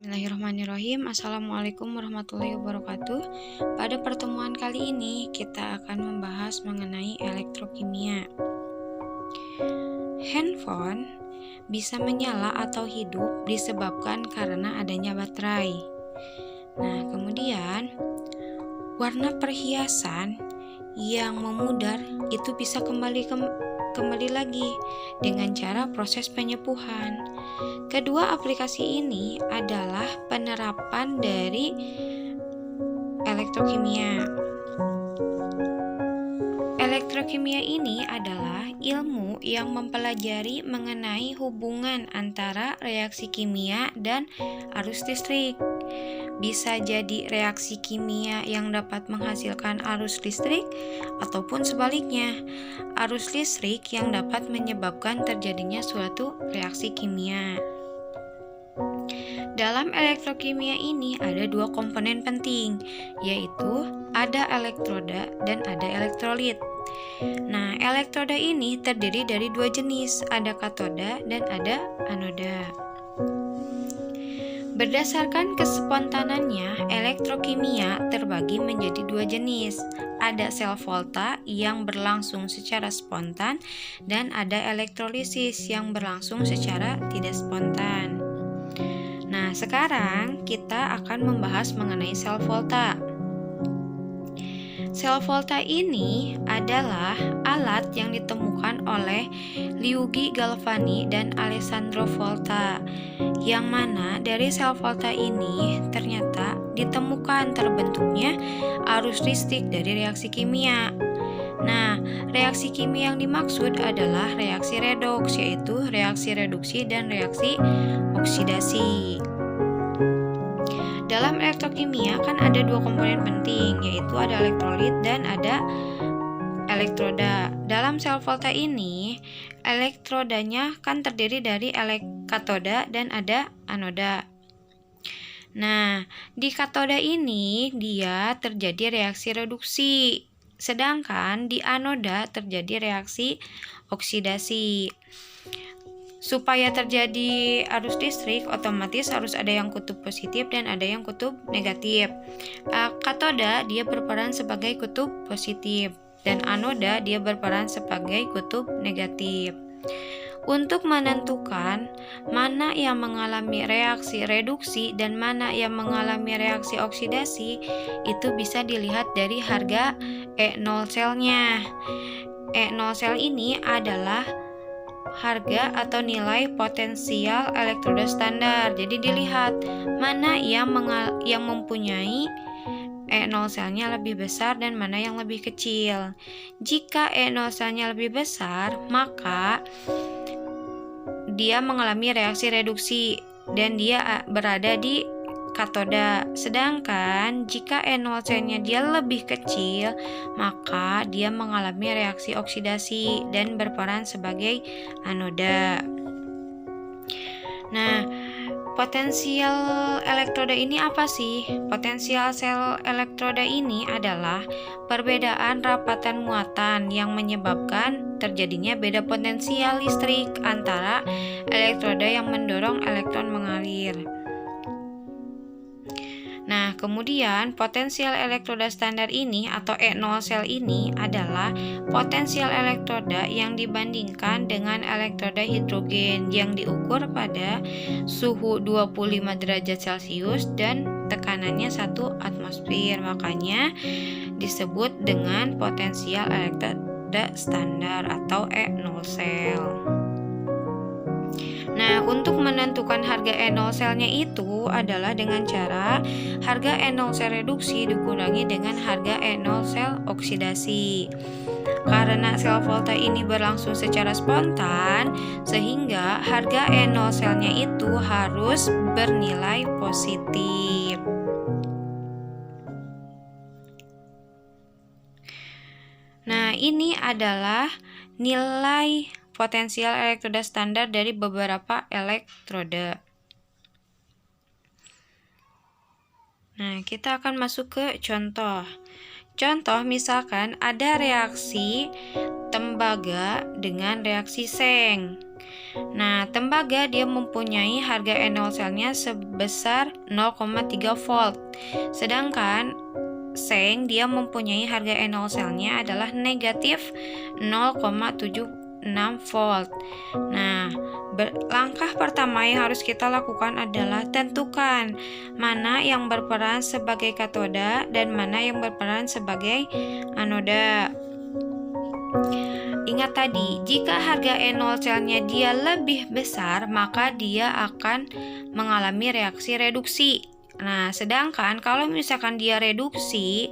Bismillahirrahmanirrahim. Assalamualaikum warahmatullahi wabarakatuh. Pada pertemuan kali ini kita akan membahas mengenai elektrokimia. Handphone bisa menyala atau hidup disebabkan karena adanya baterai. Nah, kemudian warna perhiasan yang memudar itu bisa kembali lagi dengan cara proses penyepuhan. Kedua aplikasi ini adalah penerapan dari elektrokimia. Elektrokimia ini adalah ilmu yang mempelajari mengenai hubungan antara reaksi kimia dan arus listrik. Bisa jadi reaksi kimia yang dapat menghasilkan arus listrik ataupun sebaliknya, arus listrik yang dapat menyebabkan terjadinya suatu reaksi kimia. Dalam elektrokimia ini ada dua komponen penting, yaitu ada elektroda dan ada elektrolit. Nah, elektroda ini terdiri dari dua jenis, ada katoda dan ada anoda. Berdasarkan kespontanannya, elektrokimia terbagi menjadi dua jenis. Ada sel volta yang berlangsung secara spontan dan ada elektrolisis yang berlangsung secara tidak spontan. Nah, sekarang kita akan membahas mengenai sel volta. Sel volta ini adalah alat yang ditemukan oleh Luigi Galvani dan Alessandro Volta, yang mana dari sel volta ini ternyata ditemukan terbentuknya arus listrik dari reaksi kimia. Nah, reaksi kimia yang dimaksud adalah reaksi redoks, yaitu reaksi reduksi dan reaksi oksidasi. Dalam elektrokimia kan ada dua komponen penting, yaitu ada elektrolit dan ada elektroda. Dalam sel volta ini, elektrodanya kan terdiri dari katoda dan ada anoda. Nah, di katoda ini dia terjadi reaksi reduksi, sedangkan di anoda terjadi reaksi oksidasi. Supaya terjadi arus listrik, otomatis harus ada yang kutub positif dan ada yang kutub negatif. Katoda dia berperan sebagai kutub positif dan anoda dia berperan sebagai kutub negatif. Untuk menentukan mana yang mengalami reaksi reduksi dan mana yang mengalami reaksi oksidasi, itu bisa dilihat dari harga E0 selnya. E0 sel ini adalah harga atau nilai potensial elektroda standar. Jadi dilihat mana yang mempunyai E0 selnya lebih besar dan mana yang lebih kecil. Jika E0 selnya lebih besar, maka dia mengalami reaksi reduksi dan dia berada di katoda. Sedangkan jika E0 selnya dia lebih kecil, maka dia mengalami reaksi oksidasi dan berperan sebagai anoda. Nah, potensial elektroda ini apa sih? Potensial sel elektroda ini adalah perbedaan rapatan muatan yang menyebabkan terjadinya beda potensial listrik antara elektroda yang mendorong elektron mengalir. Nah, kemudian potensial elektroda standar ini atau E0 sel ini adalah potensial elektroda yang dibandingkan dengan elektroda hidrogen yang diukur pada suhu 25 derajat Celcius dan tekanannya 1 atmosfer. Makanya disebut dengan potensial elektroda standar atau E0 sel. Nah, untuk menentukan harga E0 selnya itu adalah dengan cara harga E0 sel reduksi dikurangi dengan harga E0 sel oksidasi. Karena sel volta ini berlangsung secara spontan, sehingga harga E0 selnya itu harus bernilai positif. Nah, ini adalah nilai potensial elektroda standar dari beberapa elektroda. Nah, kita akan masuk ke contoh. Contoh misalkan ada reaksi tembaga dengan reaksi seng. Nah, tembaga dia mempunyai harga NO selnya sebesar 0,3 volt. Sedangkan seng dia mempunyai harga NO selnya adalah negatif 0,76 volt. Nah, langkah pertama yang harus kita lakukan adalah tentukan mana yang berperan sebagai katoda dan mana yang berperan sebagai anoda. Ingat tadi, jika harga NO selnya dia lebih besar, maka dia akan mengalami reaksi reduksi. Nah, sedangkan kalau misalkan dia reduksi,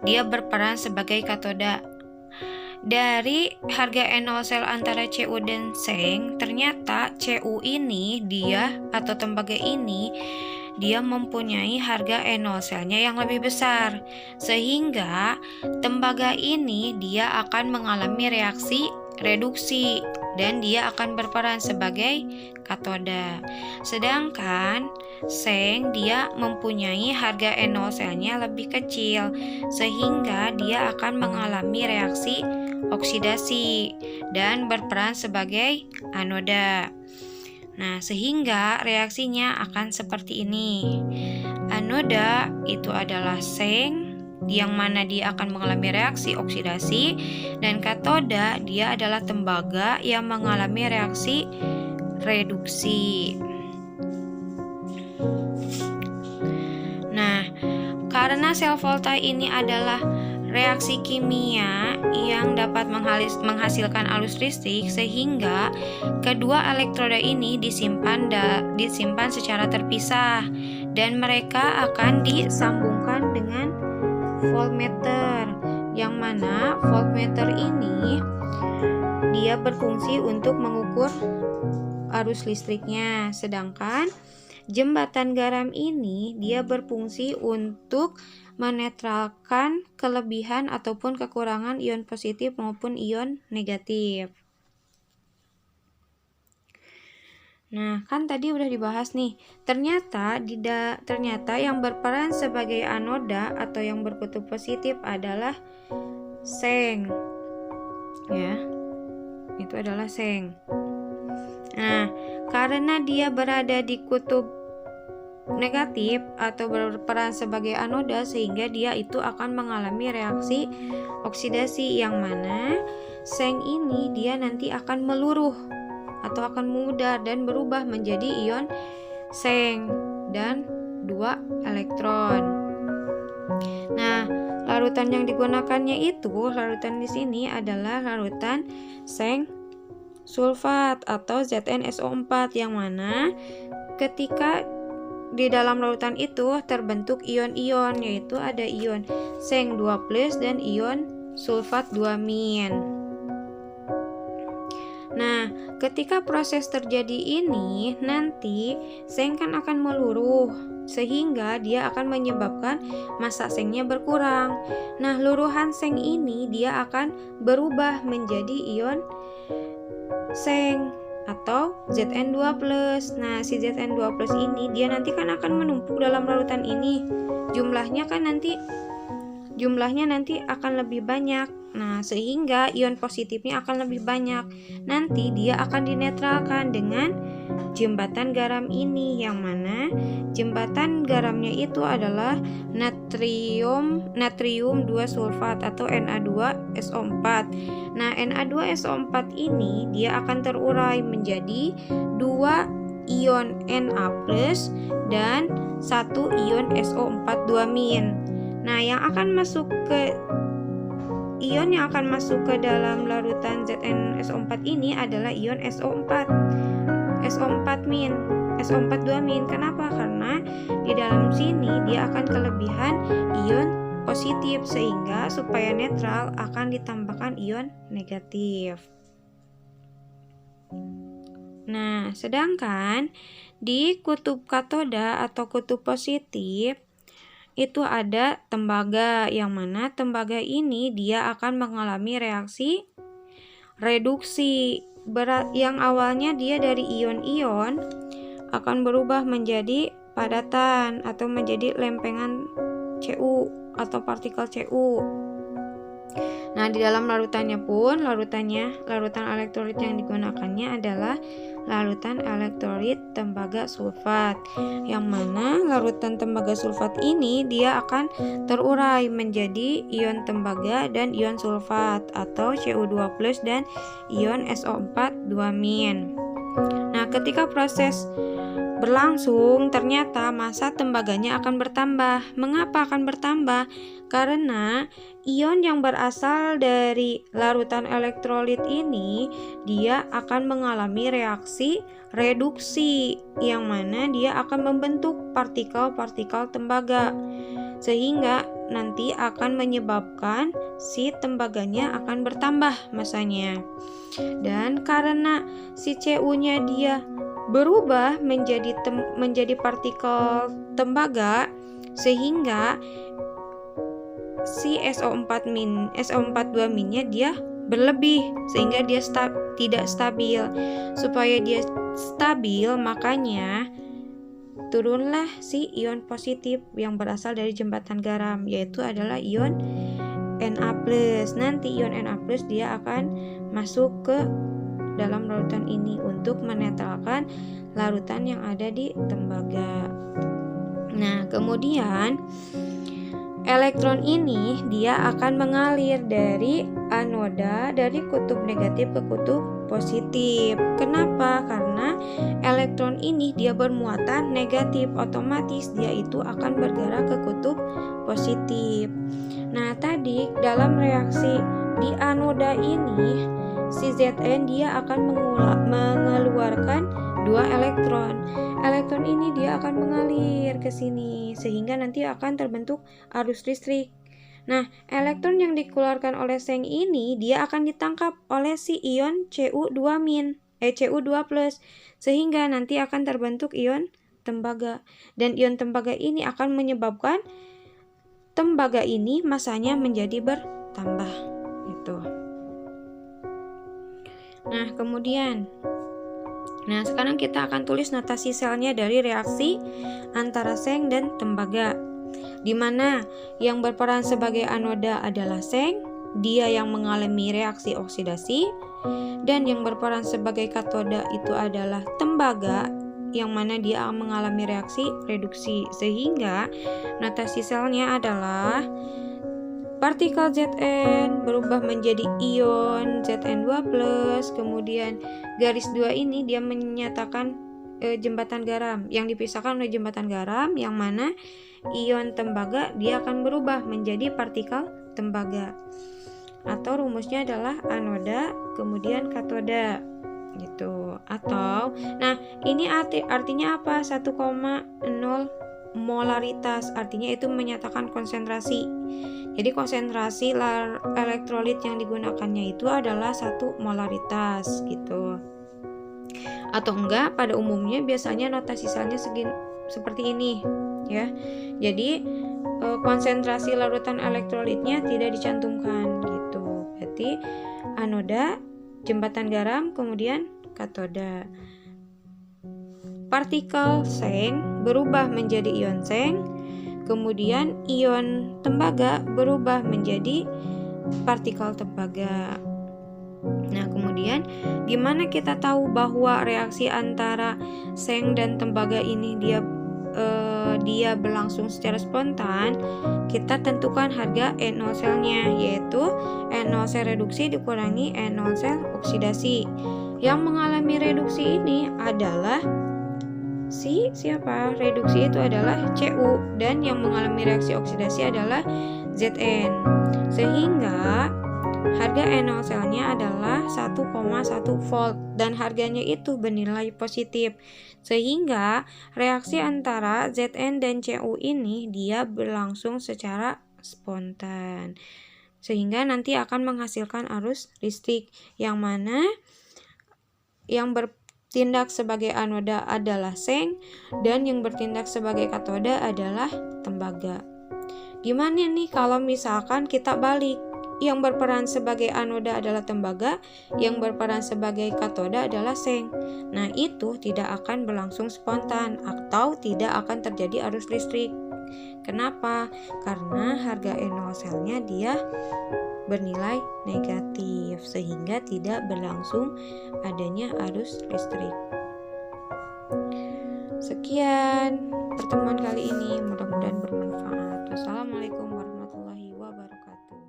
dia berperan sebagai katoda. Dari harga NO sel antara Cu dan seng, ternyata Cu ini dia atau tembaga ini dia mempunyai harga NO selnya yang lebih besar, sehingga tembaga ini dia akan mengalami reaksi reduksi dan dia akan berperan sebagai katoda. Sedangkan seng dia mempunyai harga NO selnya lebih kecil, sehingga dia akan mengalami reaksi oksidasi dan berperan sebagai anoda. Nah, sehingga reaksinya akan seperti ini. Anoda itu adalah seng, yang mana dia akan mengalami reaksi oksidasi, dan katoda dia adalah tembaga yang mengalami reaksi reduksi. Nah, karena sel volta ini adalah reaksi kimia yang dapat menghasilkan arus listrik, sehingga kedua elektroda ini disimpan secara terpisah dan mereka akan disambungkan dengan voltmeter, yang mana voltmeter ini dia berfungsi untuk mengukur arus listriknya, sedangkan jembatan garam ini dia berfungsi untuk menetralkan kelebihan ataupun kekurangan ion positif maupun ion negatif. Nah, kan tadi udah dibahas nih. Ternyata yang berperan sebagai anoda atau yang berkutub positif adalah seng. Ya. Itu adalah seng. Nah, karena dia berada di kutub negatif atau berperan sebagai anoda, sehingga dia itu akan mengalami reaksi oksidasi, yang mana seng ini dia nanti akan meluruh atau akan memudar dan berubah menjadi ion seng dan 2 elektron. Nah, larutan yang digunakannya itu, larutan di sini adalah larutan seng sulfat atau ZnSO4, yang mana ketika di dalam larutan itu terbentuk ion-ion, yaitu ada ion seng 2+ dan ion sulfat 2-. Nah, ketika proses terjadi ini, nanti seng kan akan meluruh, sehingga dia akan menyebabkan massa sengnya berkurang. Nah, luruhan seng ini dia akan berubah menjadi ion seng atau Zn2+. Nah, si Zn2+ ini dia nanti kan akan menumpuk dalam larutan ini. Jumlahnya nanti akan lebih banyak. Nah, sehingga ion positifnya akan lebih banyak. Nanti dia akan dinetralkan dengan jembatan garam ini, yang mana jembatan garamnya itu adalah natrium 2 sulfat atau Na2SO4. Nah, Na2SO4 ini dia akan terurai menjadi 2 ion Na+ dan 1 ion SO4 2-. Nah, yang akan masuk ke ion yang akan masuk ke dalam larutan ZnSO4 ini adalah ion SO4 2-. Kenapa? Karena di dalam sini dia akan kelebihan ion positif, sehingga supaya netral akan ditambahkan ion negatif. Nah, sedangkan di kutub katoda atau kutub positif itu ada tembaga, yang mana tembaga ini dia akan mengalami reaksi reduksi, yang awalnya dia dari ion-ion akan berubah menjadi padatan atau menjadi lempengan Cu atau partikel Cu. Nah, di dalam larutan elektrolit yang digunakannya adalah larutan elektrolit tembaga sulfat, yang mana larutan tembaga sulfat ini dia akan terurai menjadi ion tembaga dan ion sulfat atau Cu2+ dan ion SO4 2-. Nah, ketika proses berlangsung, ternyata massa tembaganya akan bertambah. Mengapa akan bertambah? Karena ion yang berasal dari larutan elektrolit ini dia akan mengalami reaksi reduksi, yang mana dia akan membentuk partikel-partikel tembaga, sehingga nanti akan menyebabkan si tembaganya akan bertambah massanya. Dan karena si Cu-nya dia berubah menjadi partikel tembaga, sehingga si SO4 2- nya dia berlebih, sehingga dia tidak stabil. Supaya dia stabil, makanya turunlah si ion positif yang berasal dari jembatan garam, yaitu adalah ion Na+. Nanti ion Na+ dia akan masuk ke dalam larutan ini untuk menetralkan larutan yang ada di tembaga. Nah, kemudian elektron ini dia akan mengalir dari anoda, dari kutub negatif ke kutub positif. Kenapa? Karena elektron ini dia bermuatan negatif, otomatis dia itu akan bergerak ke kutub positif. Nah, tadi dalam reaksi di anoda ini si Zn dia akan mengeluarkan 2 elektron. Elektron ini dia akan mengalir ke sini sehingga nanti akan terbentuk arus listrik. Nah, elektron yang dikeluarkan oleh seng ini dia akan ditangkap oleh si ion Cu2- Cu2+, sehingga nanti akan terbentuk ion tembaga. Dan ion tembaga ini akan menyebabkan tembaga ini massanya menjadi bertambah. Gitu. Nah, kemudian sekarang kita akan tulis notasi selnya dari reaksi antara seng dan tembaga, di mana yang berperan sebagai anoda adalah seng, dia yang mengalami reaksi oksidasi, dan yang berperan sebagai katoda itu adalah tembaga, yang mana dia mengalami reaksi reduksi. Sehingga notasi selnya adalah partikel Zn berubah menjadi ion Zn2+, kemudian garis 2 ini dia menyatakan jembatan garam yang dipisahkan oleh jembatan garam, yang mana ion tembaga dia akan berubah menjadi partikel tembaga, atau rumusnya adalah anoda kemudian katoda gitu. Atau ini artinya apa? 1,0 molaritas, artinya itu menyatakan konsentrasi. Jadi konsentrasi elektrolit yang digunakannya itu adalah 1 molaritas gitu. Atau enggak, pada umumnya biasanya notasi selnya seperti ini ya. Jadi konsentrasi larutan elektrolitnya tidak dicantumkan gitu. Berarti anoda, jembatan garam, kemudian katoda. Partikel seng berubah menjadi ion seng, kemudian ion tembaga berubah menjadi partikel tembaga. Nah, kemudian gimana kita tahu bahwa reaksi antara seng dan tembaga ini dia berlangsung secara spontan? Kita tentukan harga NO selnya, yaitu NO sel reduksi dikurangi NO sel oksidasi. Yang mengalami reduksi ini adalah siapa? Reduksi itu adalah Cu, dan yang mengalami reaksi oksidasi adalah Zn. Sehingga harga NO selnya adalah 1,1 volt dan harganya itu bernilai positif. Sehingga reaksi antara Zn dan Cu ini dia berlangsung secara spontan. Sehingga nanti akan menghasilkan arus listrik, yang mana yang bertindak sebagai anoda adalah seng dan yang bertindak sebagai katoda adalah tembaga. Gimana nih kalau misalkan kita balik? Yang berperan sebagai anoda adalah tembaga, yang berperan sebagai katoda adalah seng. Nah, itu tidak akan berlangsung spontan atau tidak akan terjadi arus listrik. Kenapa? Karena harga NO selnya dia bernilai negatif sehingga tidak berlangsung adanya arus listrik. Sekian pertemuan kali ini, mudah-mudahan bermanfaat. Wassalamualaikum warahmatullahi wabarakatuh.